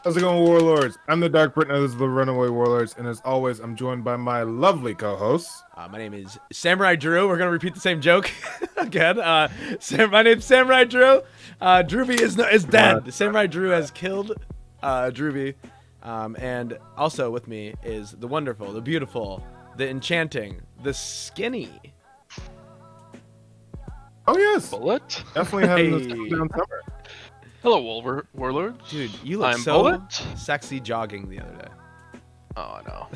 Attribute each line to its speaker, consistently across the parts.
Speaker 1: How's it going, Warlords? I'm the DarkBritton, this is the Runaway Warlords, and as always, I'm joined by my lovely co-hosts.
Speaker 2: My name is Samurai Drew. We're gonna repeat the same joke again. My name's Samurai Drew. Drewby is dead. Samurai Drew has killed Drewby. And also with me is the wonderful, the beautiful, the enchanting, the skinny.
Speaker 1: Oh yes,
Speaker 3: Bullet.
Speaker 1: definitely having this down summer.
Speaker 3: Hello, Warlords.
Speaker 2: Dude, you look
Speaker 3: I'm
Speaker 2: so
Speaker 3: Bullet.
Speaker 2: sexy jogging the other day.
Speaker 3: Oh no.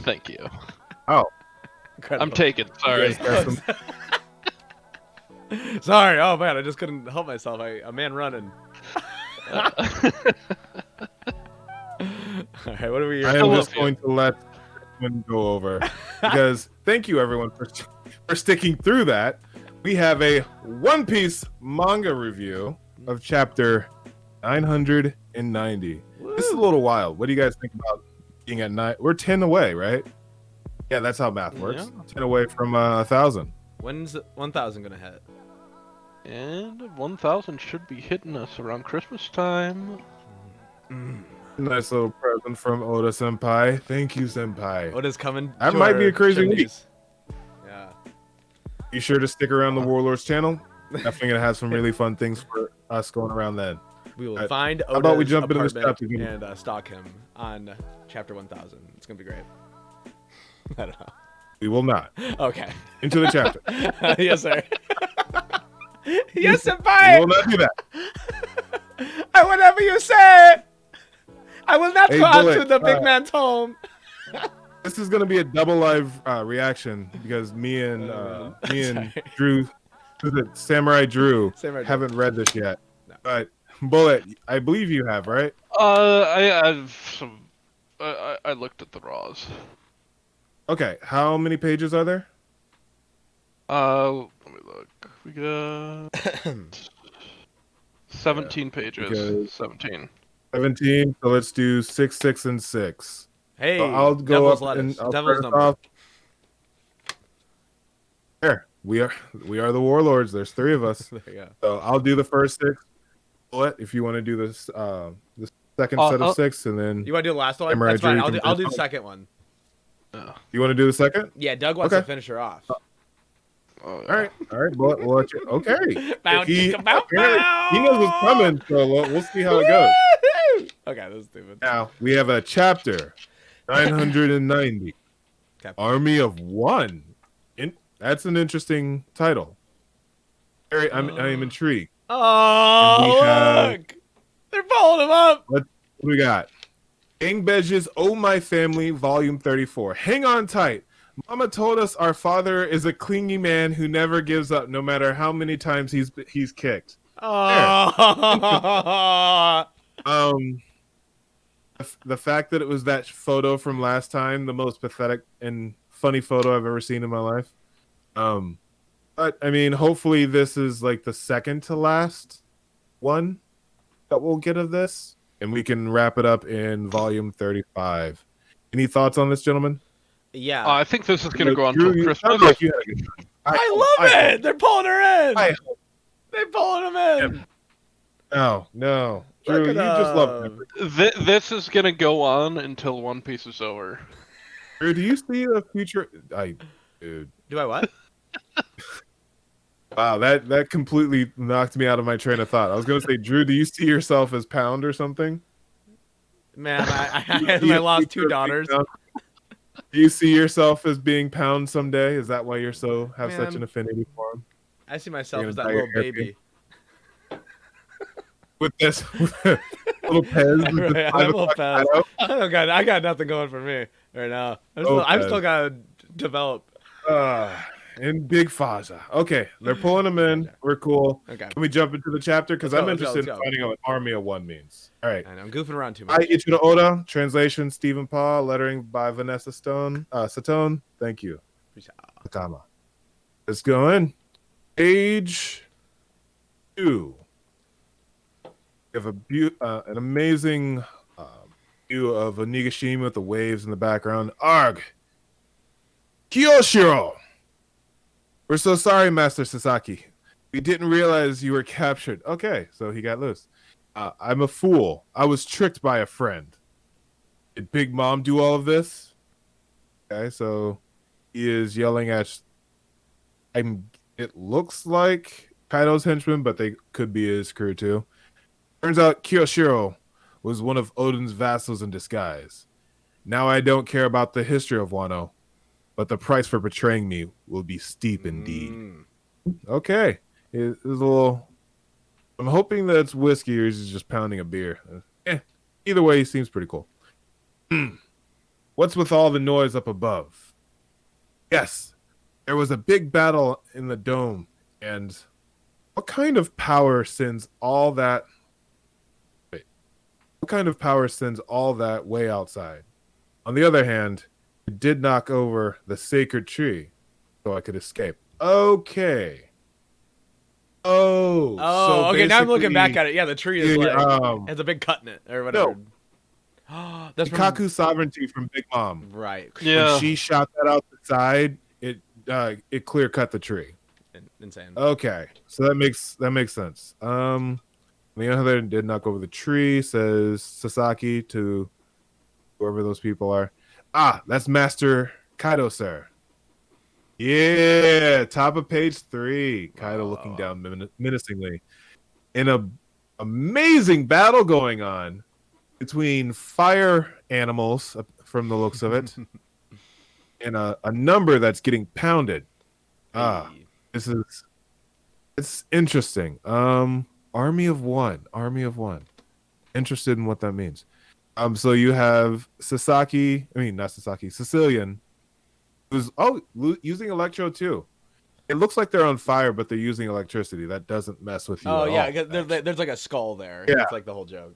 Speaker 3: Thank you.
Speaker 1: Oh,
Speaker 2: Incredible.
Speaker 3: I'm taken. Sorry.
Speaker 2: Sorry. Oh man, I just couldn't help myself. A man running. All right, what are we?
Speaker 1: I am just going to let one go over because thank you everyone for sticking through that. We have a One Piece manga review of chapter 990.
Speaker 2: Woo.
Speaker 1: This is a little wild. What do you guys think about being at 9? We're 10 away, right? Yeah, that's how math works.
Speaker 3: Yeah.
Speaker 1: 10 away from 1,000.
Speaker 2: When's 1,000 gonna hit?
Speaker 3: And 1,000 should be hitting us around Christmas time.
Speaker 1: Nice little present from Oda Senpai. Thank you, Senpai.
Speaker 2: What is coming?
Speaker 1: That
Speaker 2: to
Speaker 1: might
Speaker 2: our
Speaker 1: be a crazy week.
Speaker 2: chimneys? Yeah.
Speaker 1: Be sure to stick around the Warlords channel. Definitely gonna have some really fun things for us going around then.
Speaker 2: We will
Speaker 1: Alright,
Speaker 2: find
Speaker 1: how about we
Speaker 2: Oda's
Speaker 1: jump into this
Speaker 2: apartment
Speaker 1: chapter?
Speaker 2: and stalk him on chapter 1,000. It's gonna be great. I don't know.
Speaker 1: We will not.
Speaker 2: Okay.
Speaker 1: Into the chapter.
Speaker 2: Yes, sir. Yes,
Speaker 1: We
Speaker 2: senpai.
Speaker 1: will not do that.
Speaker 2: Whatever you say. I will not
Speaker 1: Hey,
Speaker 2: go out
Speaker 1: Bullet,
Speaker 2: to the big man's home.
Speaker 1: This is gonna be a double live reaction because me and
Speaker 2: Sorry.
Speaker 1: Drew, who's it? Samurai Drew,
Speaker 2: Samurai Drew.
Speaker 1: haven't read this yet.
Speaker 2: No.
Speaker 1: But Bullet, I believe you have, right?
Speaker 3: I've some. I looked at the raws.
Speaker 1: Okay. How many pages are there?
Speaker 3: Let me look. We got 17 pages.
Speaker 1: because-
Speaker 3: 17.
Speaker 1: 17. So let's do 6, 6, and 6.
Speaker 2: Hey,
Speaker 1: So I'll go
Speaker 2: devil's
Speaker 1: up
Speaker 2: lettuce.
Speaker 1: and I'll
Speaker 2: Devil's
Speaker 1: start us
Speaker 2: number.
Speaker 1: off. There, we are the Warlords. There's 3 of us.
Speaker 2: There you go.
Speaker 1: So I'll do the first 6. Bullet, if you want to do this, the second set of 6, and then
Speaker 2: You want to do the last one?
Speaker 1: Samurai
Speaker 2: That's fine.
Speaker 1: Drew,
Speaker 2: I'll
Speaker 1: you
Speaker 2: do,
Speaker 1: can
Speaker 2: I'll
Speaker 1: do
Speaker 2: do the
Speaker 1: this
Speaker 2: second one.
Speaker 1: you want to do the second?
Speaker 2: Yeah, Doug wants
Speaker 1: Okay.
Speaker 2: to finish her off.
Speaker 3: Oh,
Speaker 1: All right, Bullet. We'll let you. Okay.
Speaker 2: Bow,
Speaker 1: He
Speaker 2: chicka, bow,
Speaker 1: apparently-
Speaker 2: bow.
Speaker 1: he knows what's coming, so we'll see how it goes.
Speaker 2: Woo-hoo! Okay, that's stupid.
Speaker 1: Now we have a chapter 990,
Speaker 2: Okay.
Speaker 1: Army of One. That's an interesting title. I am intrigued.
Speaker 2: Oh,
Speaker 1: And we have-
Speaker 2: look! They're pulling him up.
Speaker 1: What do we got? Gang Bedges, Oh My Family, Volume 34. Hang on tight. Mama told us our father is a clingy man who never gives up, no matter how many times he's kicked.
Speaker 2: Oh.
Speaker 1: The fact that it was that photo from last time, the most pathetic and funny photo I've ever seen in my life. But I mean, hopefully this is like the second to last one that we'll get of this, and we can wrap it up in volume 35. Any thoughts on this, gentlemen?
Speaker 2: Yeah.
Speaker 3: I think this is going to go on
Speaker 1: Drew,
Speaker 3: till
Speaker 1: you
Speaker 3: Christmas.
Speaker 1: sound like you had a good time.
Speaker 2: I love it. They're pulling her in.
Speaker 1: I
Speaker 2: They're pulling him in.
Speaker 1: No.
Speaker 2: Look
Speaker 1: Drew,
Speaker 2: at
Speaker 1: you just love
Speaker 2: them.
Speaker 1: it.
Speaker 3: This is going to go on until One Piece is over.
Speaker 1: Drew, do you see the future? Dude.
Speaker 2: Do I what?
Speaker 1: Wow, that completely knocked me out of my train of thought. I was gonna say, Drew, do you see yourself as Pound or something?
Speaker 2: Man, I lost 2 daughters.
Speaker 1: Do you see yourself as being Pound someday? Is that why you're have such
Speaker 2: Man.
Speaker 1: an affinity for him?
Speaker 2: I see myself
Speaker 1: You're
Speaker 2: as
Speaker 1: gonna
Speaker 2: that
Speaker 1: dye
Speaker 2: little
Speaker 1: your hair
Speaker 2: baby.
Speaker 1: With this little Pez with
Speaker 2: Right,
Speaker 1: the
Speaker 2: I'm
Speaker 1: 5
Speaker 2: a little
Speaker 1: o'clock
Speaker 2: fast.
Speaker 1: shadow?
Speaker 2: I got nothing going for me right now.
Speaker 1: Oh,
Speaker 2: I'm
Speaker 1: Pez.
Speaker 2: still gotta develop.
Speaker 1: And Big Faza. Okay, they're pulling him in. We're cool.
Speaker 2: Okay.
Speaker 1: Can we jump into the chapter? Because
Speaker 2: Let's
Speaker 1: I'm
Speaker 2: go,
Speaker 1: interested
Speaker 2: let's
Speaker 1: in
Speaker 2: go.
Speaker 1: finding out what Army of One means. All right.
Speaker 2: I know, I'm goofing around too much.
Speaker 1: Eiichiro Oda, translation Stephen Paw, lettering by Vanessa Satone. Thank you. Akama. Let's go in. Page 2. We have an amazing view of Onigashima with the waves in the background. Arg! Kiyoshiro! We're so sorry, Master Sasaki. We didn't realize you were captured. Okay, so he got loose. I'm a fool. I was tricked by a friend. Did Big Mom do all of this? Okay, so he is yelling at. It looks like Kaido's henchmen, but they could be his crew too. Turns out Kiyoshiro was one of Odin's vassals in disguise. Now I don't care about the history of Wano, but the price for betraying me will be steep indeed. Okay. It is a little. I'm hoping that it's whiskey or he's just pounding a beer. Either way, he seems pretty cool. What's with all the noise up above? Yes, there was a big battle in the dome, and what kind of power sends all that? Wait, what kind of power sends all that way outside? On the other hand, it did knock over the sacred tree, so I could escape. Okay.
Speaker 2: Oh,
Speaker 1: so
Speaker 2: okay. Now I'm looking
Speaker 1: basically-
Speaker 2: back at it. Yeah, the tree is like has a big cut in it or whatever. That's from
Speaker 1: Kaku's sovereignty from Big Mom.
Speaker 2: right.
Speaker 3: Yeah.
Speaker 1: When she shot that out the side, it clear cut the tree.
Speaker 2: Insane.
Speaker 1: Okay, so that makes sense. The other did knock over the tree. Says Sasaki to whoever those people are. That's Master Kaido, sir. Yeah, top of page 3. Kaido looking down menacingly. In a amazing battle going on between fire animals, from the looks of it, and a number that's getting pounded.
Speaker 2: Hey.
Speaker 1: It's interesting. Army of one. Interested in what that means. So you have Sicilian, who's using electro too. It looks like they're on fire, but they're using electricity. That doesn't mess with you.
Speaker 2: Oh
Speaker 1: at
Speaker 2: yeah,
Speaker 1: all,
Speaker 2: 'cause there's like a skull there.
Speaker 1: Yeah.
Speaker 2: That's like the whole joke.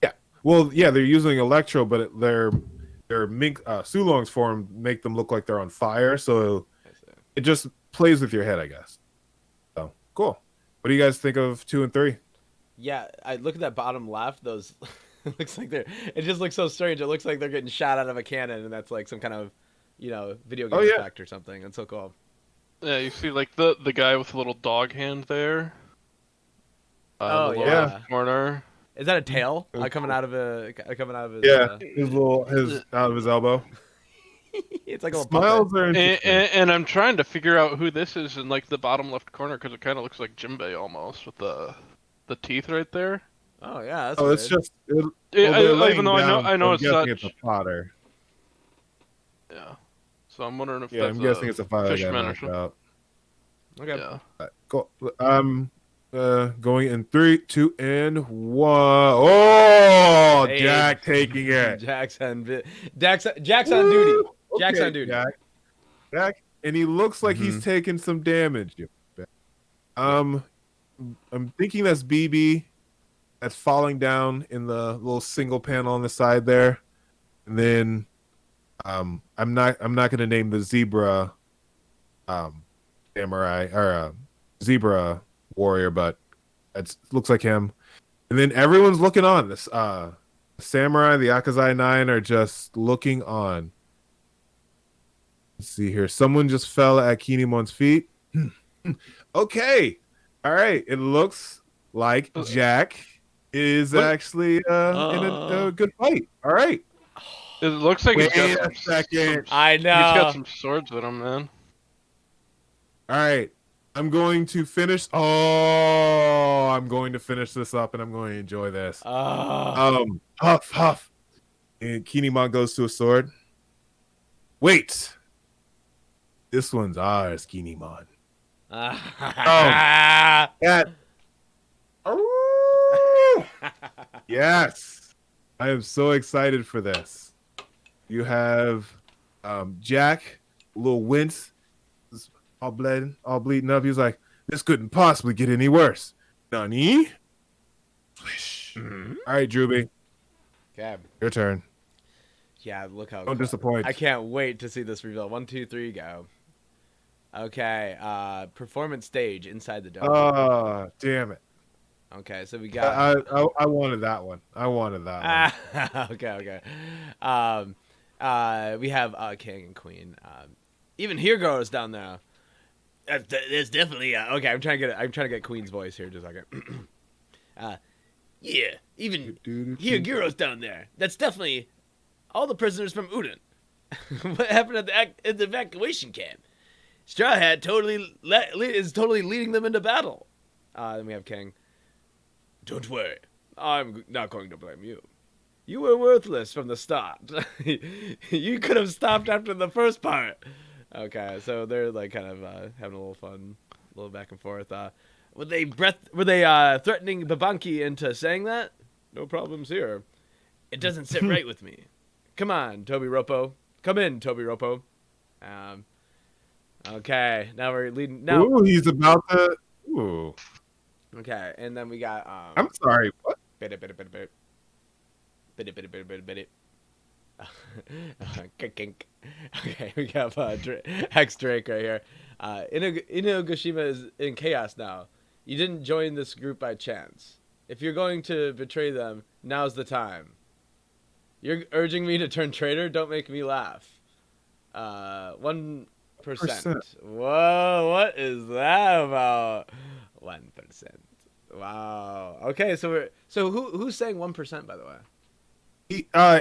Speaker 1: Yeah. Well, yeah, they're using electro, but their mink Sulong's form make them look like they're on fire. So it just plays with your head, I guess. So cool. What do you guys think of 2 and 3?
Speaker 2: Yeah, I look at that bottom left. Those it looks like they're. It just looks so strange. It looks like they're getting shot out of a cannon, and that's like some kind of, video game effect or something. It's so cool.
Speaker 3: Yeah, you see like the guy with the little dog hand there.
Speaker 2: Oh,
Speaker 3: in the lower
Speaker 2: yeah.
Speaker 3: left corner.
Speaker 2: Is that a tail coming out of his?
Speaker 1: Yeah, his out of his elbow.
Speaker 2: It's like a little
Speaker 1: Smiles
Speaker 2: puppet.
Speaker 1: are interesting.
Speaker 3: And I'm trying to figure out who this is in like the bottom left corner because it kind of looks like Jimbei almost with the teeth right there.
Speaker 2: Oh yeah, that's
Speaker 1: It's
Speaker 2: weird.
Speaker 1: just
Speaker 3: Even though I know
Speaker 1: I'm
Speaker 3: it's
Speaker 1: guessing
Speaker 3: such.
Speaker 1: it's a fodder.
Speaker 3: Yeah. So I'm wondering if
Speaker 1: Yeah,
Speaker 3: that's
Speaker 1: I'm guessing it's a fodder that
Speaker 3: fisherman or
Speaker 1: knocked
Speaker 3: something.
Speaker 1: out.
Speaker 2: Okay.
Speaker 3: Yeah.
Speaker 1: Cool. Going in 3, 2, and 1. Oh,
Speaker 2: Hey.
Speaker 1: Jack taking it.
Speaker 2: Jack's on duty. Jack's on duty.
Speaker 1: Jack, and he looks like
Speaker 2: Mm-hmm.
Speaker 1: he's taking some damage. I'm thinking that's BB. That's falling down in the little single panel on the side there, and then I'm not gonna name the zebra samurai or zebra warrior, but it looks like him. And then everyone's looking on. This samurai, the Akazai 9 are just looking on. Let's see here. Someone just fell at Kinemon's feet. Okay. All right. It looks like Jack is actually in a good fight. All right.
Speaker 3: It looks like
Speaker 1: Wait
Speaker 3: he's got
Speaker 1: a second.
Speaker 2: I
Speaker 3: He's got
Speaker 2: know.
Speaker 3: some swords with him, man.
Speaker 1: All right. I'm going to finish. Oh, I'm going to finish this up and I'm going to enjoy this. Huff. And Kinemon goes to a sword. Wait. This one's ours, Kinemon. That. Yes. I am so excited for this. You have Jack, a little wince, all bleeding up. He was like, this couldn't possibly get any worse. Nani? Swish. All right, Drewby,
Speaker 2: Okay.
Speaker 1: your turn.
Speaker 2: Yeah, look how
Speaker 1: Don't disappoint.
Speaker 2: I can't wait to see this reveal. 1, 2, 3, go. Okay. Performance stage inside the dome.
Speaker 1: Oh, damn it.
Speaker 2: Okay, so we got.
Speaker 1: I wanted that one.
Speaker 2: Okay. We have king and queen. Even here goes down there. There's definitely okay. I'm trying to get Queen's voice here. Just a second. Yeah, even Eiichiro's down there. That's definitely all the prisoners from Uden. What happened at the evacuation camp? Straw Hat is totally leading them into battle. Then we have King. Don't worry, I'm not going to blame you. You were worthless from the start. You could have stopped after the first part. Okay, so they're like kind of having a little fun, a little back and forth. Were they threatening Babanki into saying that? No problems here. It doesn't sit right with me. Come on, Toby Ropo. Come in, Toby Ropo. Okay, now we're leading. Now,
Speaker 1: Ooh, he's about to. Ooh.
Speaker 2: Okay, and then we got.
Speaker 1: I'm sorry. What?
Speaker 2: Bit. Okay, we have Hex Drake right here. Inugashima is in chaos now. You didn't join this group by chance. If you're going to betray them, now's the time. You're urging me to turn traitor? Don't make me laugh. 1%. Whoa, what is that about? 1%. Wow. Okay, so who's saying 1%, by the way?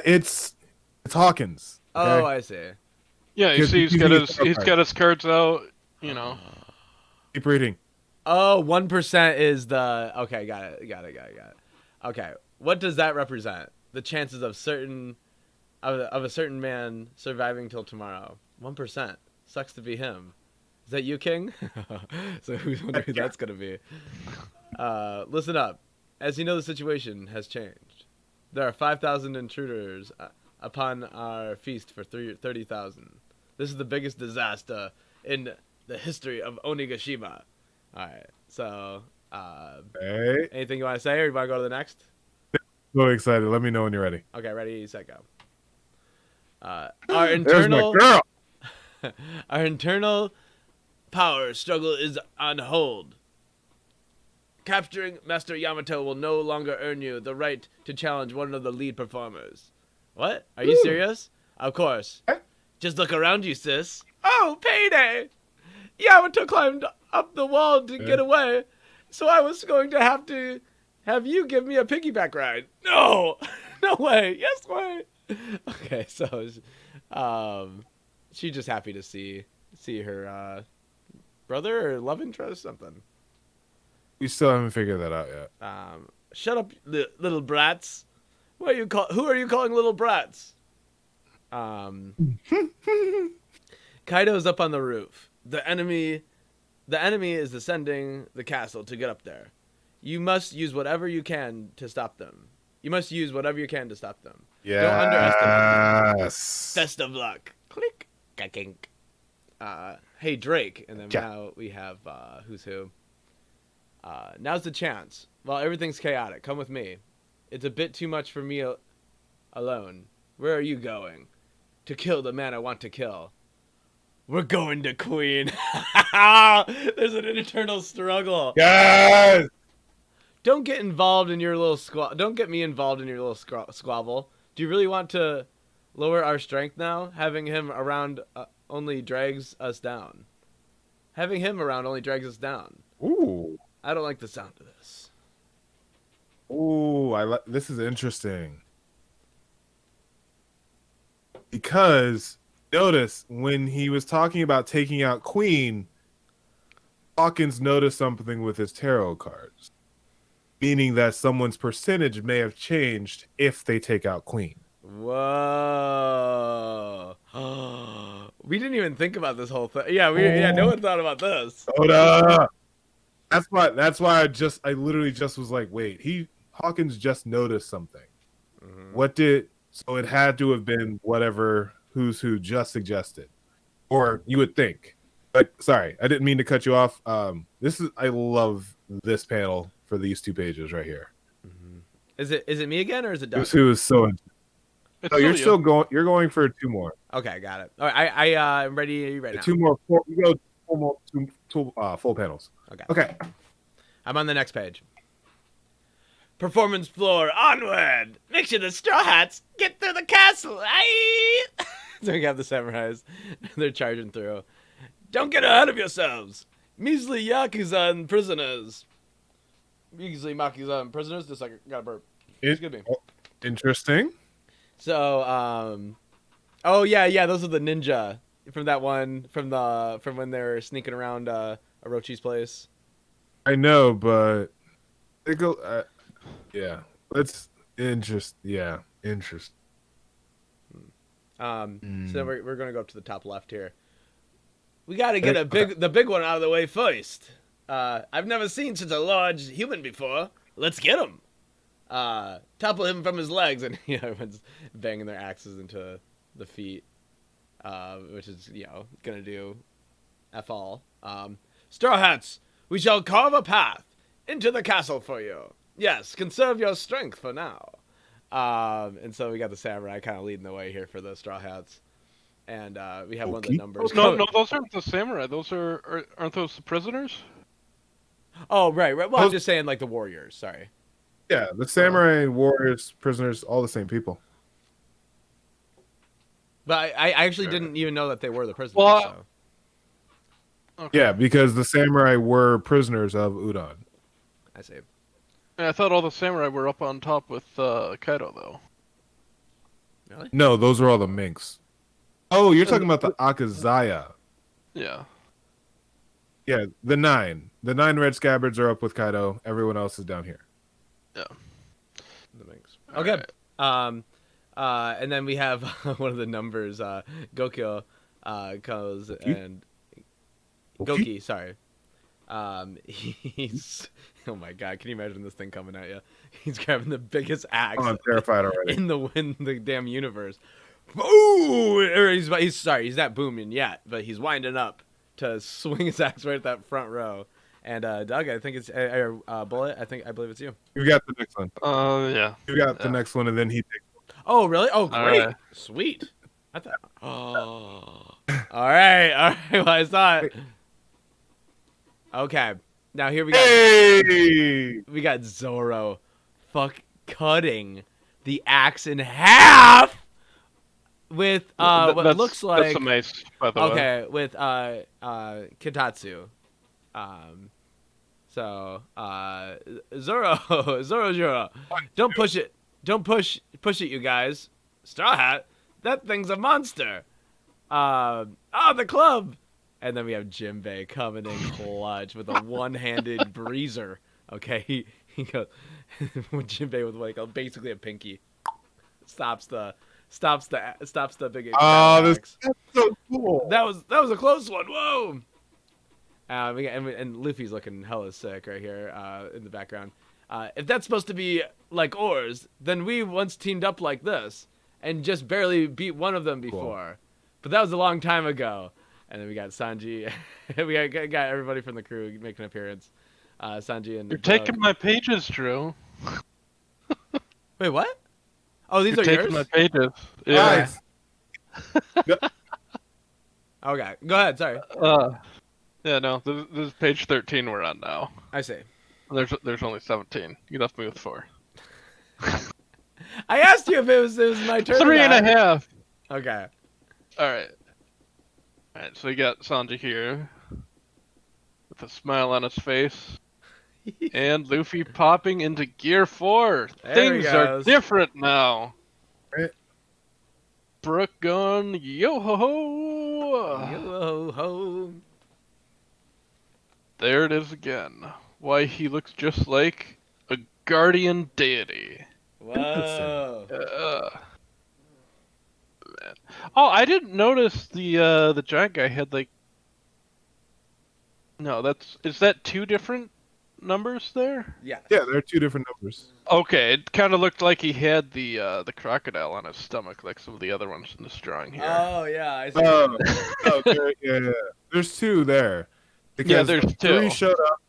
Speaker 1: It's Hawkins. Okay?
Speaker 2: Oh, I see.
Speaker 3: Yeah, you see, he's got his cards out. You know.
Speaker 1: Keep reading.
Speaker 2: Oh, 1% is the okay. Got it. Okay, what does that represent? The chances of a certain man surviving till tomorrow. 1%. Sucks to be him. Is that you, King? So who's wondering who that's gonna be? Listen up. As you know, the situation has changed. There are 5,000 intruders upon our feast for 30,000. This is the biggest disaster in the history of Onigashima. All right. So,
Speaker 1: Hey.
Speaker 2: anything you want to say, or you want to go to the next?
Speaker 1: So excited. Let me know when you're ready.
Speaker 2: Okay, ready, set, go. Our
Speaker 1: There's my girl.
Speaker 2: our internal power struggle is on hold. Capturing Master Yamato will no longer earn you the right to challenge one of the lead performers. What? Are you serious? Of course. Just look around you, sis. Oh, payday! Yamato climbed up the wall to get away, so I was going to have you give me a piggyback ride. No! No way! Yes way! Okay, so, she's just happy to see her, brother or love interest, something.
Speaker 1: We still haven't figured that out yet.
Speaker 2: Shut up, little brats. Who are you calling little brats? Kaido's up on the roof. The enemy is ascending the castle to get up there. You must use whatever you can to stop them. Yeah. Don't underestimate them. Best of luck. Click. Kink. Hey, Drake. And then now we have who's who. Now's the chance. While everything's chaotic, come with me. It's a bit too much for me alone. Where are you going? To kill the man I want to kill. We're going to Queen. There's an internal struggle.
Speaker 1: Yes.
Speaker 2: Don't get involved in your little Don't get me involved in your little squabble. Do you really want to lower our strength now? Having him around only drags us down.
Speaker 1: Ooh.
Speaker 2: I don't like the sound of this.
Speaker 1: Ooh, this is interesting. Because notice when he was talking about taking out Queen, Hawkins noticed something with his tarot cards, meaning that someone's percentage may have changed if they take out Queen.
Speaker 2: Whoa! We didn't even think about this whole thing. Yeah, no one thought about this.
Speaker 1: Hold up. That's why I literally just was like, wait, Hawkins just noticed something. Mm-hmm. So it had to have been whatever who's who just suggested, or you would think. But sorry, I didn't mean to cut you off. I love this panel for these 2 pages right here.
Speaker 2: Mm-hmm. Is it me again, or is it Doug?
Speaker 1: Who's who is so. No, you're still going. You're going for 2 more.
Speaker 2: Okay, got it. All right, I'm ready. Are you ready now?
Speaker 1: 2 more. You go 4 more, two full panels. Okay.
Speaker 2: I'm on the next page. Performance floor, onward! Make sure the Straw Hats get through the castle! Aye! So we have the samurais. They're charging through. Don't get ahead of yourselves! Measly Yakuza and prisoners. Measly Yakuza and prisoners. Just like got a burp. Excuse me.
Speaker 1: Interesting.
Speaker 2: So, oh yeah, those are the ninja from that one from when they're sneaking around Orochi's place.
Speaker 1: I know, but they go. Yeah, that's interesting. Yeah, interesting.
Speaker 2: So we're gonna go up to the top left here. We gotta get the big one out of the way first. I've never seen such a large human before. Let's get him. Topple him from his legs, and everyone's banging their axes into the feet, which is gonna do f all. Straw Hats, we shall carve a path into the castle for you. Yes, conserve your strength for now. And so we got the samurai kind of leading the way here for the Straw Hats, and we have one of the numbers.
Speaker 3: No, those aren't the samurai. Those aren't those the prisoners?
Speaker 2: Oh, right. Well, I'm just saying like the warriors. Sorry.
Speaker 1: Yeah, the samurai, warriors, prisoners, all the same people.
Speaker 2: But I actually didn't even know that they were the prisoners.
Speaker 3: Well,
Speaker 2: so.
Speaker 3: Okay.
Speaker 1: Yeah, because the samurai were prisoners of Udon.
Speaker 2: I see.
Speaker 3: I thought all the samurai were up on top with Kaido, though.
Speaker 2: Really?
Speaker 1: No, those are all the minks. Oh, you're talking about the Akazaya.
Speaker 3: Yeah.
Speaker 1: Yeah, the 9. The 9 red scabbards are up with Kaido. Everyone else is down here.
Speaker 3: Yeah.
Speaker 2: The minks. Okay. Right. And then we have one of the numbers. Gokyo goes and Goki. Sorry. He's. Oh my god! Can you imagine this thing coming at you? He's grabbing the biggest axe.
Speaker 1: Oh, I'm terrified already.
Speaker 2: In the damn universe. Ooh! Or he's sorry. He's not booming yet, but he's winding up to swing his axe right at that front row. And Doug, I think it's Bullet. I believe it's you.
Speaker 1: You got the next one.
Speaker 3: Yeah.
Speaker 1: You got the next one, and then he takes one.
Speaker 2: Oh, really? Oh, great. Sweet. I thought. Oh. All right. Well, I saw it. Okay. Now here we go.
Speaker 1: Hey!
Speaker 2: We got Zoro, cutting the axe in half with what looks like.
Speaker 3: That's a mace, by the way.
Speaker 2: Okay, with Kitatsu. So Zoro, don't push it. Don't push it, you guys. Straw Hat, that thing's a monster. The club. And then we have Jinbei coming in clutch with a one-handed breezer. Okay, he goes Jinbei with basically a pinky. Stops the big.
Speaker 1: Oh, that's so cool.
Speaker 2: That was a close one. Whoa. And Luffy's looking hella sick right here in the background. If that's supposed to be like oars, then we once teamed up like this and just barely beat one of them before. Cool. But that was a long time ago. And then we got Sanji. We got everybody from the crew making an appearance. Sanji and.
Speaker 3: You're taking my pages, Drew.
Speaker 2: Wait, what? Oh, these
Speaker 3: You're
Speaker 2: are
Speaker 3: taking
Speaker 2: yours?
Speaker 3: my pages. Yeah.
Speaker 1: Nice.
Speaker 2: Okay, go ahead. Sorry.
Speaker 3: Yeah, no. This is page 13 we're on now.
Speaker 2: I see.
Speaker 3: There's only 17. You left me with 4.
Speaker 2: I asked you if it was my turn.
Speaker 3: 3.5.
Speaker 2: Okay.
Speaker 3: All right. Alright, so we got Sanji here with a smile on his face, and Luffy popping into Gear 4.
Speaker 2: There
Speaker 3: Things are different now.
Speaker 1: Right.
Speaker 3: Brook going yo ho ho.
Speaker 2: Yo ho ho.
Speaker 3: There it is again. Why, he looks just like a guardian deity.
Speaker 2: Whoa.
Speaker 3: Man. Oh, I didn't notice the giant guy had like. No, is that 2 different numbers there?
Speaker 2: Yeah.
Speaker 1: Yeah, there are 2 different numbers.
Speaker 3: Okay, it kind of looked like he had the crocodile on his stomach, like some of the other ones in this drawing here.
Speaker 2: Oh yeah, I see.
Speaker 1: Okay, yeah. There's 2 there. Because
Speaker 3: yeah, there's 2.
Speaker 1: 3 showed up.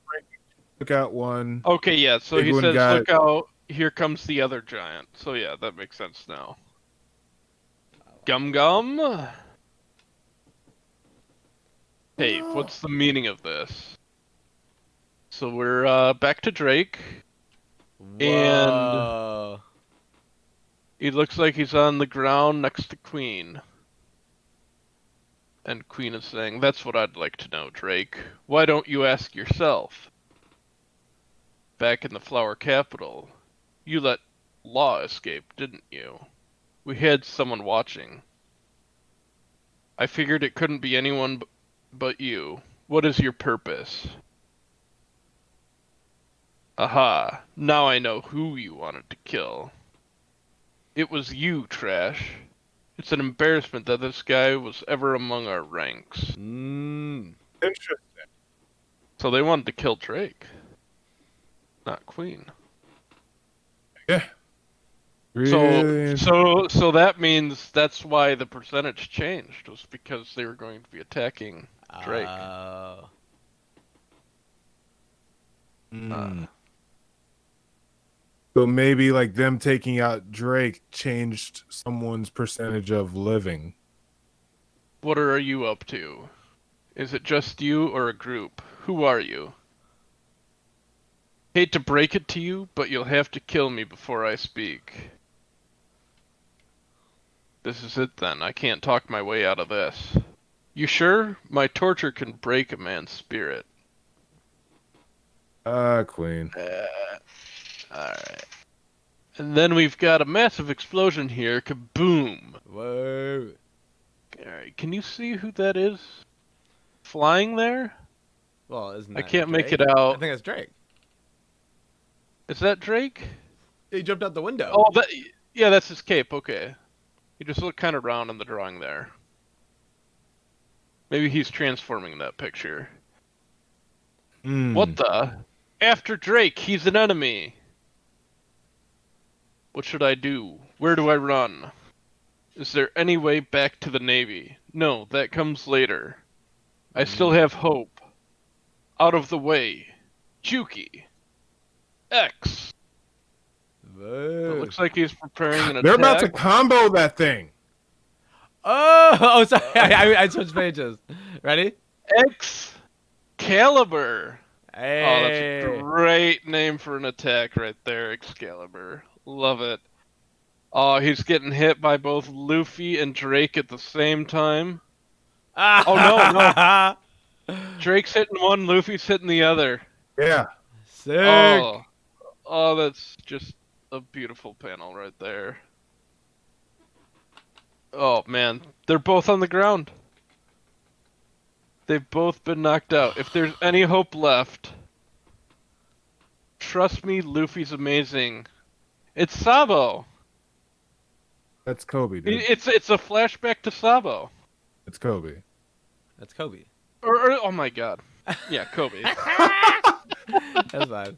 Speaker 1: Took out 1.
Speaker 3: Okay, yeah. So
Speaker 1: Big
Speaker 3: he
Speaker 1: one
Speaker 3: says,
Speaker 1: got...
Speaker 3: "Look out! Here comes the other giant." So yeah, that makes sense now. Gum gum. Hey, what's the meaning of this? So we're back to Drake.
Speaker 2: Whoa.
Speaker 3: And he looks like he's on the ground next to Queen. And Queen is saying, that's what I'd like to know, Drake. Why don't you ask yourself? Back in the Flower Capital, you let Law escape, didn't you? We had someone watching. I figured it couldn't be anyone but you. What is your purpose? Aha, now I know who you wanted to kill. It was you, Trash. It's an embarrassment that this guy was ever among our ranks.
Speaker 2: Mm.
Speaker 1: Interesting.
Speaker 3: So they wanted to kill Drake, not Queen.
Speaker 1: Yeah.
Speaker 3: So that means that's why the percentage changed, was because they were going to be attacking Drake.
Speaker 1: So maybe like them taking out Drake changed someone's percentage of living.
Speaker 3: What are you up to? Is it just you or a group? Who are you? Hate to break it to you, but you'll have to kill me before I speak. This is it then. I can't talk my way out of this. You sure? My torture can break a man's spirit.
Speaker 1: Queen.
Speaker 3: Alright. And then we've got a massive explosion here. Kaboom!
Speaker 2: Whoa.
Speaker 3: Alright, can you see who that is? Flying there?
Speaker 2: Well, isn't
Speaker 3: I
Speaker 2: that
Speaker 3: can't make
Speaker 2: Drake?
Speaker 3: it out.
Speaker 2: I think that's Drake.
Speaker 3: Is that Drake?
Speaker 2: He jumped out the window.
Speaker 3: Oh, yeah, that's his cape. Okay. He just looked kind of round in the drawing there. Maybe he's transforming that picture. What the? After Drake, he's an enemy. What should I do? Where do I run? Is there any way back to the Navy? No, that comes later. I still have hope. Out of the way. Juki. X. It looks like he's preparing an attack.
Speaker 1: They're about to combo that thing.
Speaker 2: Oh, sorry. I switched pages. Ready?
Speaker 3: Excalibur.
Speaker 2: Hey.
Speaker 3: Oh, that's a great name for an attack right there, Excalibur. Love it. Oh, he's getting hit by both Luffy and Drake at the same time. Oh, no. Drake's hitting one, Luffy's hitting the other.
Speaker 1: Yeah.
Speaker 2: Sick.
Speaker 3: Oh, that's just a beautiful panel right there. Oh, man. They're both on the ground. They've both been knocked out. If there's any hope left, trust me, Luffy's amazing. It's Sabo.
Speaker 1: That's Kobe, dude.
Speaker 3: It's a flashback to Sabo.
Speaker 1: It's Kobe.
Speaker 2: That's Kobe.
Speaker 3: Or oh my god. Yeah, Kobe.
Speaker 2: That's fine.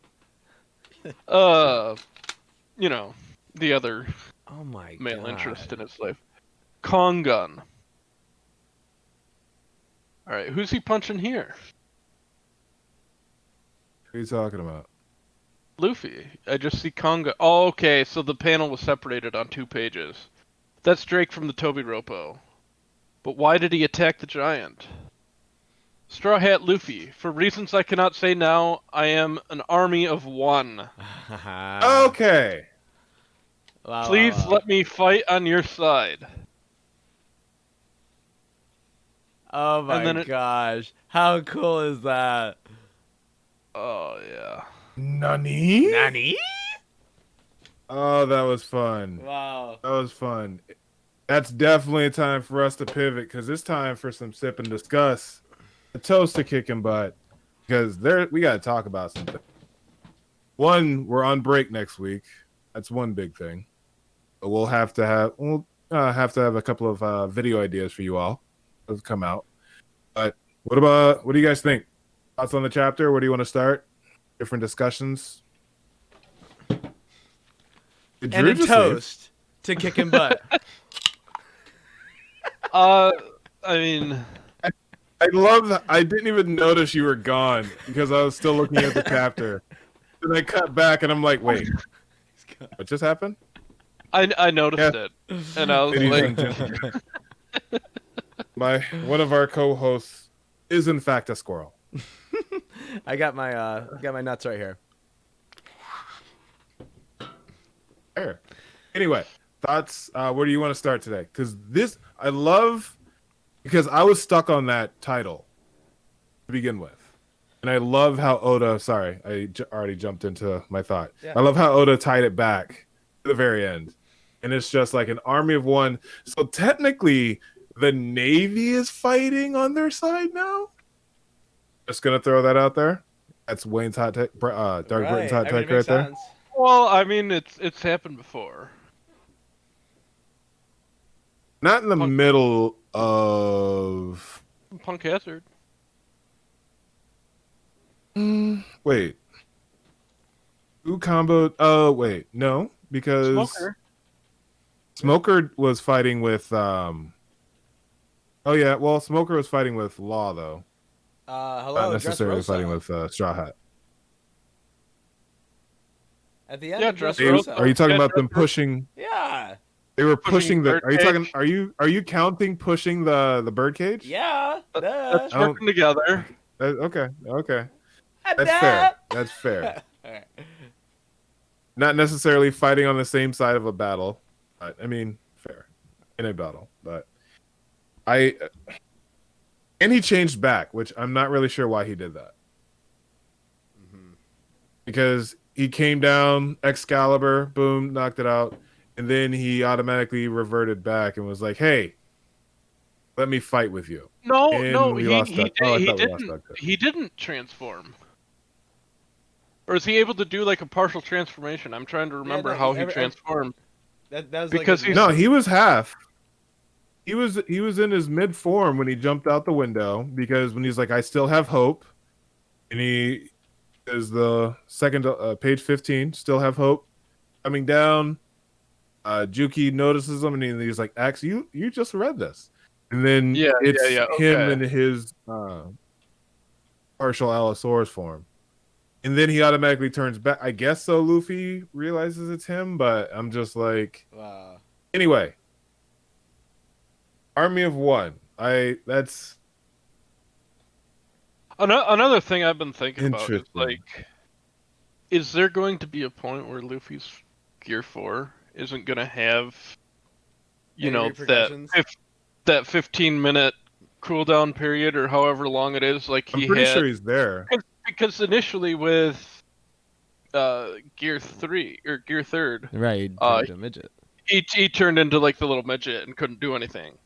Speaker 3: You know, the other
Speaker 2: Oh my
Speaker 3: male
Speaker 2: god.
Speaker 3: interest in his life. Kongun. Alright, who's he punching here?
Speaker 1: What are you talking about?
Speaker 3: Luffy. I just see Konga. Oh, okay, so the panel was separated on 2 pages. That's Drake from the Toby Ropo. But why did he attack the giant? Straw Hat Luffy. For reasons I cannot say now, I am an army of one.
Speaker 1: Okay.
Speaker 2: Wow,
Speaker 3: Please let me fight on your side.
Speaker 2: Oh my gosh. How cool is that?
Speaker 3: Oh, yeah.
Speaker 1: Nani?
Speaker 2: Nani?
Speaker 1: Oh, that was fun.
Speaker 2: Wow.
Speaker 1: That was fun. That's definitely a time for us to pivot because it's time for some sip and discuss. A toast to kicking butt because we got to talk about something. One, we're on break next week. That's one big thing. But we'll have to have a couple of video ideas for you all. Those come out. But what do you guys think? Thoughts on the chapter? Where do you want to start? Different discussions. Did
Speaker 2: And
Speaker 1: Drew
Speaker 2: a
Speaker 1: just
Speaker 2: toast to kicking butt.
Speaker 3: I mean,
Speaker 1: I love that. I didn't even notice you were gone because I was still looking at the chapter. Then I cut back and I'm like, wait, what just happened?
Speaker 3: I noticed it, and I was
Speaker 1: Ladies
Speaker 3: like,
Speaker 1: and gentlemen, one of our co-hosts is in fact a squirrel.
Speaker 2: I got my nuts right here.
Speaker 1: There. Anyway, thoughts. Where do you want to start today? Because I love because I was stuck on that title to begin with. And I love how Oda, sorry, already jumped into my thought.
Speaker 2: Yeah.
Speaker 1: I love how Oda tied it back to the very end. And it's just like an army of one. So technically, the Navy is fighting on their side now. Just going to throw that out there. That's Wayne's hot take, DarkBritton's hot take right there.
Speaker 3: Well, I mean, it's happened before.
Speaker 1: Not in the middle of...
Speaker 3: Punk Hazard.
Speaker 1: Wait. Who comboed? Oh, wait. No, because Smoker was fighting with Oh yeah, well, Smoker was fighting with Law though.
Speaker 2: Hello,
Speaker 1: Not necessarily
Speaker 2: Dressrosa.
Speaker 1: fighting with Straw Hat.
Speaker 2: At the end,
Speaker 3: Yeah,
Speaker 2: of
Speaker 3: Dressrosa.
Speaker 1: Are you talking about them pushing?
Speaker 2: Yeah.
Speaker 1: They were pushing the. Are you
Speaker 3: birdcage.
Speaker 1: talking? Are you counting pushing the birdcage?
Speaker 2: Yeah.
Speaker 3: That's working together.
Speaker 1: Okay. That's fair. That's fair.
Speaker 2: All right.
Speaker 1: Not necessarily fighting on the same side of a battle. But, I mean, fair in a battle, but and he changed back, which I'm not really sure why he did that. Because he came down, Excalibur, boom, knocked it out, and then he automatically reverted back and was like, "Hey, let me fight with you."
Speaker 3: No,
Speaker 1: And
Speaker 3: no,
Speaker 1: we
Speaker 3: he
Speaker 1: lost that. Oh, I thought we lost
Speaker 3: didn't.
Speaker 1: that too.
Speaker 3: He didn't transform. Or is he able to do like a partial transformation? I'm trying to remember how he transformed.
Speaker 2: That was
Speaker 3: Because
Speaker 2: like
Speaker 3: he's-
Speaker 1: No, he was half. He was in his mid form when he jumped out the window, because when he's like, "I still have hope," and he is the second page 15, still have hope, coming down. Juki notices him and he's like, "Axe, you just read this," and then it's him
Speaker 3: okay.
Speaker 1: in his partial Allosaurus form, and then he automatically turns back. I guess so. Luffy realizes it's him, but I'm just like,
Speaker 2: wow.
Speaker 1: anyway. Army of One. That's
Speaker 3: Another thing I've been thinking about is
Speaker 1: interesting.
Speaker 3: like, is there going to be a point where Luffy's Gear 4 isn't going to have, you
Speaker 2: Any
Speaker 3: know,
Speaker 2: repercussions?
Speaker 3: that 15-minute cooldown period or however long it is, like
Speaker 1: I'm
Speaker 3: he
Speaker 1: pretty
Speaker 3: had?
Speaker 1: sure he's there.
Speaker 3: Because initially with Gear 3 or Gear 3rd,
Speaker 2: Right. A midget.
Speaker 3: he turned into like the little midget and couldn't do anything.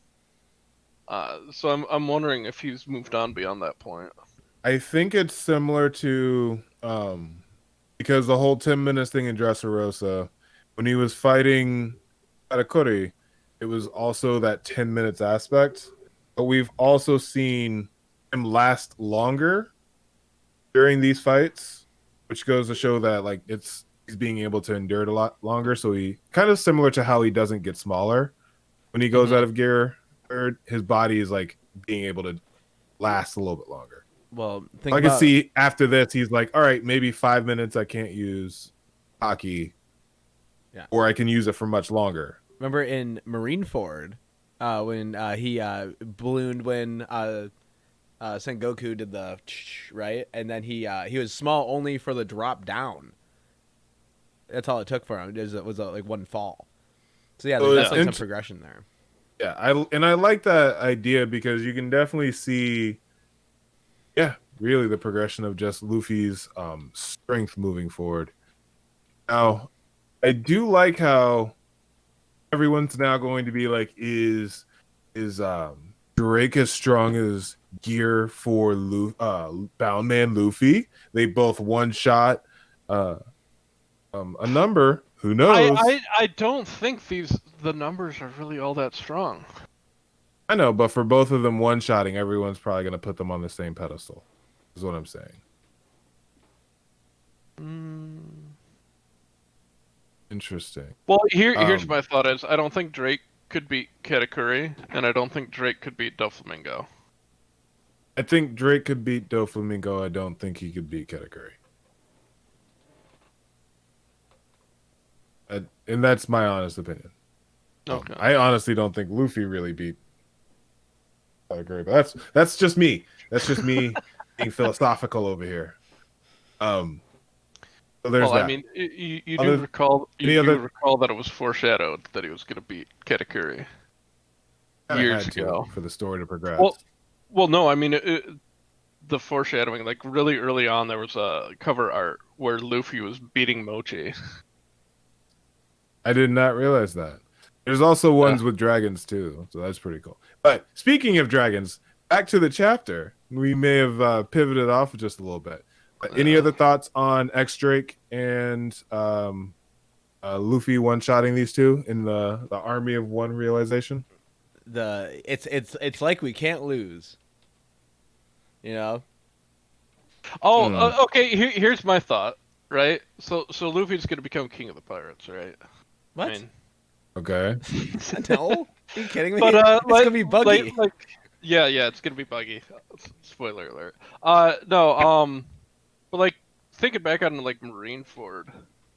Speaker 3: So I'm wondering if he's moved on beyond that point.
Speaker 1: I think it's similar to because the whole 10 minutes thing in Dressrosa, when he was fighting Katakuri, it was also that 10 minutes aspect. But we've also seen him last longer during these fights, which goes to show that like he's being able to endure it a lot longer. So he kind of similar to how he doesn't get smaller when he goes out of gear. His body is like being able to last a little bit longer.
Speaker 2: Well,
Speaker 1: I can see after this, he's like, all right, maybe 5 minutes I can't use hockey, or I can use it for much longer.
Speaker 2: Remember in Marineford, when he ballooned when Sengoku did the right, and then he was small only for the drop down. That's all it took for him. It was like one fall. So yeah, there's definitely some progression there.
Speaker 1: Yeah, I like that idea because you can definitely see, really the progression of just Luffy's strength moving forward. Now, I do like how everyone's now going to be like, is Drake as strong as Gear for Boundman Luffy? They both one shot a number. Who knows?
Speaker 3: I don't think the numbers are really all that strong.
Speaker 1: I know, but for both of them one-shotting, everyone's probably going to put them on the same pedestal, is what I'm saying. Interesting.
Speaker 3: Well, here's my thought is, I don't think Drake could beat Katakuri, and I don't think Drake could beat Doflamingo.
Speaker 1: I think Drake could beat Doflamingo. I don't think he could beat Katakuri. And that's my honest opinion.
Speaker 3: Okay.
Speaker 1: I honestly don't think Luffy really beat Katakuri, but that's just me. That's just me being philosophical over here. So there's that.
Speaker 3: I mean, you do recall that it was foreshadowed that he was going to beat Katakuri.
Speaker 1: Kinda
Speaker 3: years
Speaker 1: had to
Speaker 3: ago.
Speaker 1: for the story to progress.
Speaker 3: Well, no, I mean the foreshadowing, like really early on, there was a cover art where Luffy was beating Mochi.
Speaker 1: I did not realize that. There's also ones with dragons too, so that's pretty cool. But speaking of dragons, back to the chapter. We may have pivoted off just a little bit. Any other thoughts on X Drake and Luffy one-shotting these two in the Army of One realization?
Speaker 2: It's like we can't lose. You know?
Speaker 3: Oh, okay. Here's my thought. Right. So Luffy's gonna become king of the pirates, right?
Speaker 2: What?
Speaker 3: I mean,
Speaker 1: Okay.
Speaker 2: No? Are you kidding me?
Speaker 3: but
Speaker 2: It's gonna be buggy.
Speaker 3: Yeah, it's gonna be buggy. Spoiler alert. No. But like thinking back on like Marineford,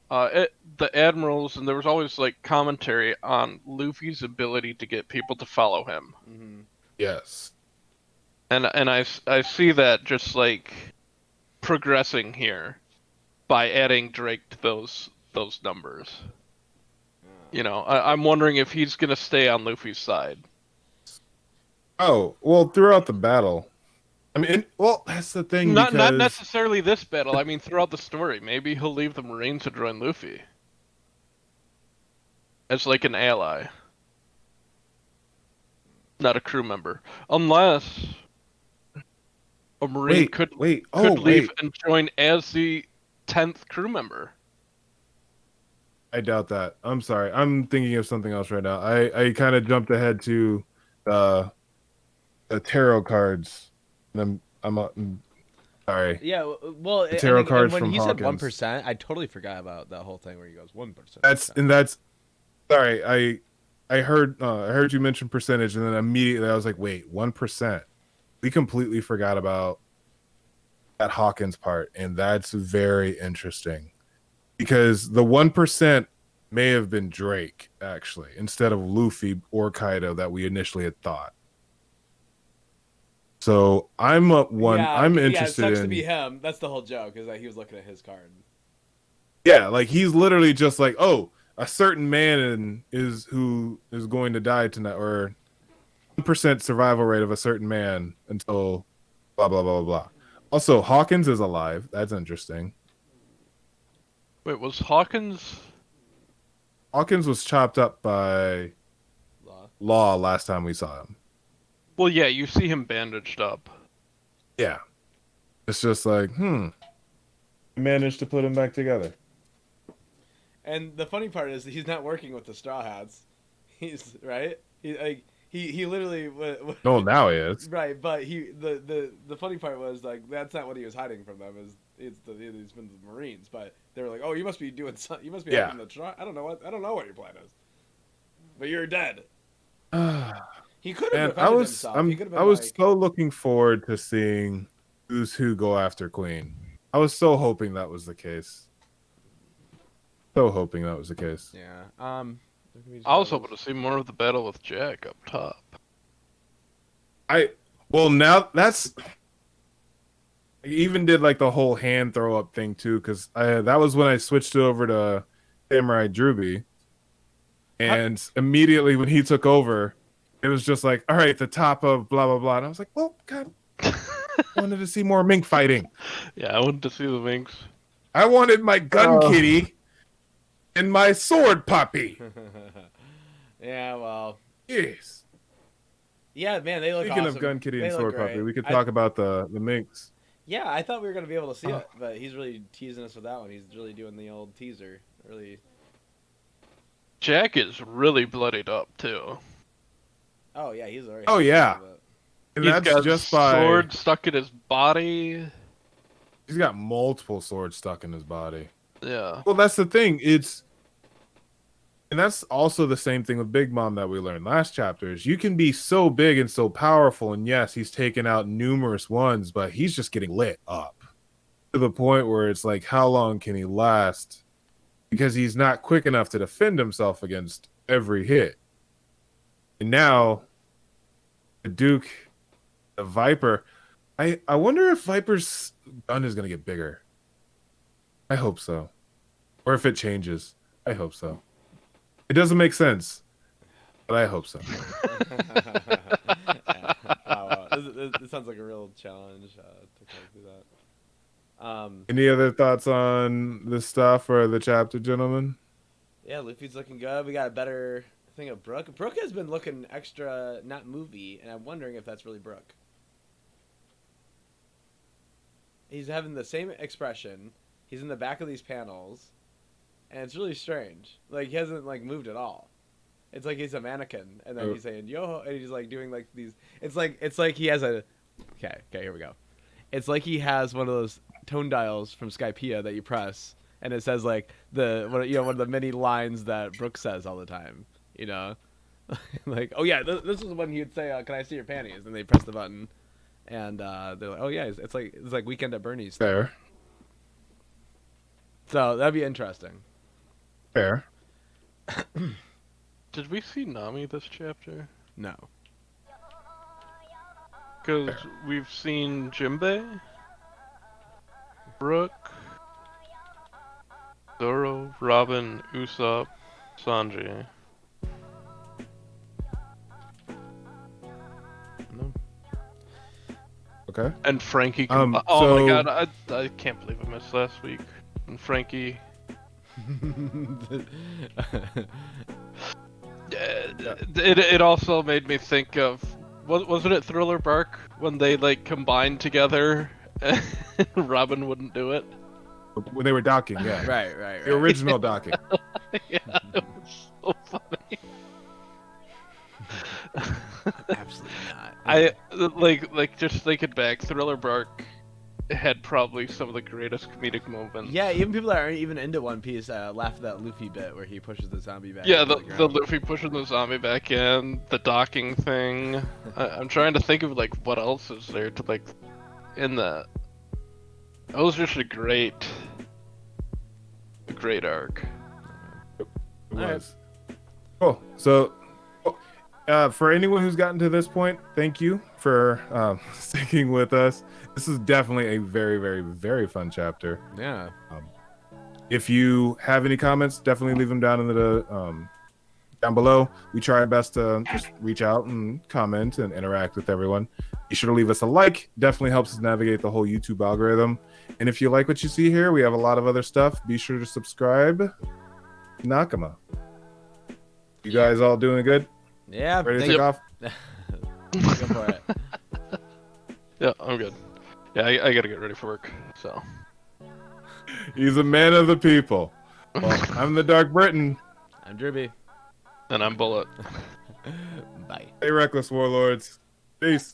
Speaker 3: the admirals, and there was always like commentary on Luffy's ability to get people to follow him.
Speaker 2: Mm-hmm.
Speaker 1: Yes.
Speaker 3: And I see that just like progressing here by adding Drake to those numbers. You know, I'm wondering if he's gonna stay on Luffy's side.
Speaker 1: Oh, well, throughout the battle. I mean, well, that's the thing.
Speaker 3: Not
Speaker 1: because...
Speaker 3: necessarily this battle. I mean, throughout the story, maybe he'll leave the Marines to join Luffy as like an ally, not a crew member, unless a Marine could leave and join as the 10th crew member.
Speaker 1: I doubt that. I'm sorry. I'm thinking of something else right now. I kind of jumped ahead to the tarot cards. And I'm sorry.
Speaker 2: Yeah, well,
Speaker 1: The tarot cards
Speaker 2: when
Speaker 1: from
Speaker 2: he
Speaker 1: Hawkins.
Speaker 2: said 1%, I totally forgot about that whole thing where he goes 1%.
Speaker 1: That's sorry. I heard you mention percentage, and then immediately I was like, wait, 1%. We completely forgot about that Hawkins part, and that's very interesting because the 1% may have been Drake actually instead of Luffy or Kaido that we initially had thought. So I'm interested.
Speaker 2: Yeah, it sucks to be him. That's the whole joke, is that he was looking at his card.
Speaker 1: Yeah, like he's literally just like, oh, a certain man is going to die tonight, or 1% survival rate of a certain man until blah blah blah blah blah. Also, Hawkins is alive. That's interesting.
Speaker 3: Wait, was Hawkins?
Speaker 1: Hawkins was chopped up by Law last time we saw him.
Speaker 3: Well, yeah, you see him bandaged up.
Speaker 1: Yeah, it's just like, managed to put him back together.
Speaker 2: And the funny part is that he's not working with the Straw Hats. He's right. He literally.
Speaker 1: No, now he is.
Speaker 2: Right, but the funny part was like that's not what he was hiding from them. He's been the Marines, but they were like, oh, you must be doing something. You must be helping the Straw. I don't know what your plan is, but you're dead. He could have defended himself.
Speaker 1: I was so looking forward to seeing who's who go after Queen. I was so hoping that was the case. So hoping that was the case.
Speaker 2: Yeah.
Speaker 3: I was hoping to see more of the battle with Jack up top.
Speaker 1: Now that's. I even did like the whole hand throw up thing too, because that was when I switched it over to Samurai Druby, and immediately when he took over, it was just like, all right, the top of blah blah blah, and I was like, well, God, I wanted to see more mink fighting.
Speaker 3: Yeah, I wanted to see the minks.
Speaker 1: I wanted my gun kitty and my sword puppy.
Speaker 2: Yeah, well.
Speaker 1: Yes.
Speaker 2: Yeah, man, they look
Speaker 1: Speaking
Speaker 2: awesome.
Speaker 1: of gun kitty and sword
Speaker 2: great.
Speaker 1: puppy, we could talk about the minks.
Speaker 2: Yeah, I thought we were going to be able to see it, but he's really teasing us with that one. He's really doing the old teaser. Really.
Speaker 3: Jack is really bloodied up, too.
Speaker 2: Oh, yeah, he's already.
Speaker 1: Oh, yeah. And
Speaker 3: He's
Speaker 1: that's
Speaker 3: got
Speaker 1: just
Speaker 3: sword stuck in his body.
Speaker 1: He's got multiple swords stuck in his body.
Speaker 3: Yeah.
Speaker 1: Well, that's the thing. And that's also the same thing with Big Mom that we learned last chapter. Is you can be so big and so powerful, and yes, he's taken out numerous ones, but he's just getting lit up to the point where it's like, how long can he last? Because he's not quick enough to defend himself against every hit. And now, the Duke, the Viper, I wonder if Viper's gun is going to get bigger. I hope so. Or if it changes. I hope so. It doesn't make sense. But I hope so.
Speaker 2: Wow. This sounds like a real challenge to go through that.
Speaker 1: Any other thoughts on this stuff or the chapter, gentlemen?
Speaker 2: Yeah, Luffy's looking good. We got a better thing of Brook. Brook has been looking extra not movie, and I'm wondering if that's really Brook. He's having the same expression. He's in the back of these panels, and it's really strange. Like, he hasn't like moved at all. It's like he's a mannequin, and then he's saying yo, and he's like doing like these. It's like he has a. Okay, here we go. It's like he has one of those tone dials from Skypea that you press, and it says like one of the many lines that Brooke says all the time. You know, like, oh yeah, this is when he'd say, "Can I see your panties?" And they press the button, and they're like, "Oh yeah, it's like Weekend at Bernie's."
Speaker 1: Fair.
Speaker 2: So that'd be interesting.
Speaker 1: Fair.
Speaker 3: Did we see Nami this chapter?
Speaker 2: No.
Speaker 3: Because we've seen Jinbei, Brook, Zoro, Robin, Usopp, Sanji.
Speaker 2: No.
Speaker 1: Okay.
Speaker 3: And Frankie.
Speaker 1: So-
Speaker 3: my god, I can't believe I missed last week. And Frankie. It also made me think of, wasn't it Thriller Bark when they like combined together and Robin wouldn't do it?
Speaker 1: When they were docking, yeah.
Speaker 2: Right.
Speaker 1: The original docking.
Speaker 3: Yeah, it was so funny.
Speaker 2: Absolutely not.
Speaker 3: I like just thinking back, Thriller Bark had probably some of the greatest comedic moments.
Speaker 2: Yeah, even people that aren't even into One Piece laugh at that Luffy bit where he pushes the zombie back.
Speaker 3: Yeah,
Speaker 2: into
Speaker 3: the
Speaker 2: ground.
Speaker 3: Luffy pushing the zombie back in, the docking thing. I'm trying to think of like what else is there to like in that. That was just a great arc.
Speaker 1: It
Speaker 2: All
Speaker 1: was. Cool. So, for anyone who's gotten to this point, thank you for sticking with us. This is definitely a very, very, very fun chapter.
Speaker 2: Yeah.
Speaker 1: If you have any comments, definitely leave them down in the down below. We try our best to just reach out and comment and interact with everyone. Be sure to leave us a like. Definitely helps us navigate the whole YouTube algorithm. And if you like what you see here, we have a lot of other stuff. Be sure to subscribe. Nakama. You guys all doing good?
Speaker 2: Yeah.
Speaker 1: Ready to take off?
Speaker 2: Go for it.
Speaker 3: Yeah, I'm good. Yeah, I gotta get ready for work. So.
Speaker 1: He's a man of the people. Well, I'm the DarkBritton.
Speaker 2: I'm Drewby.
Speaker 3: And I'm Bullet.
Speaker 2: Bye.
Speaker 1: Stay reckless, warlords. Peace.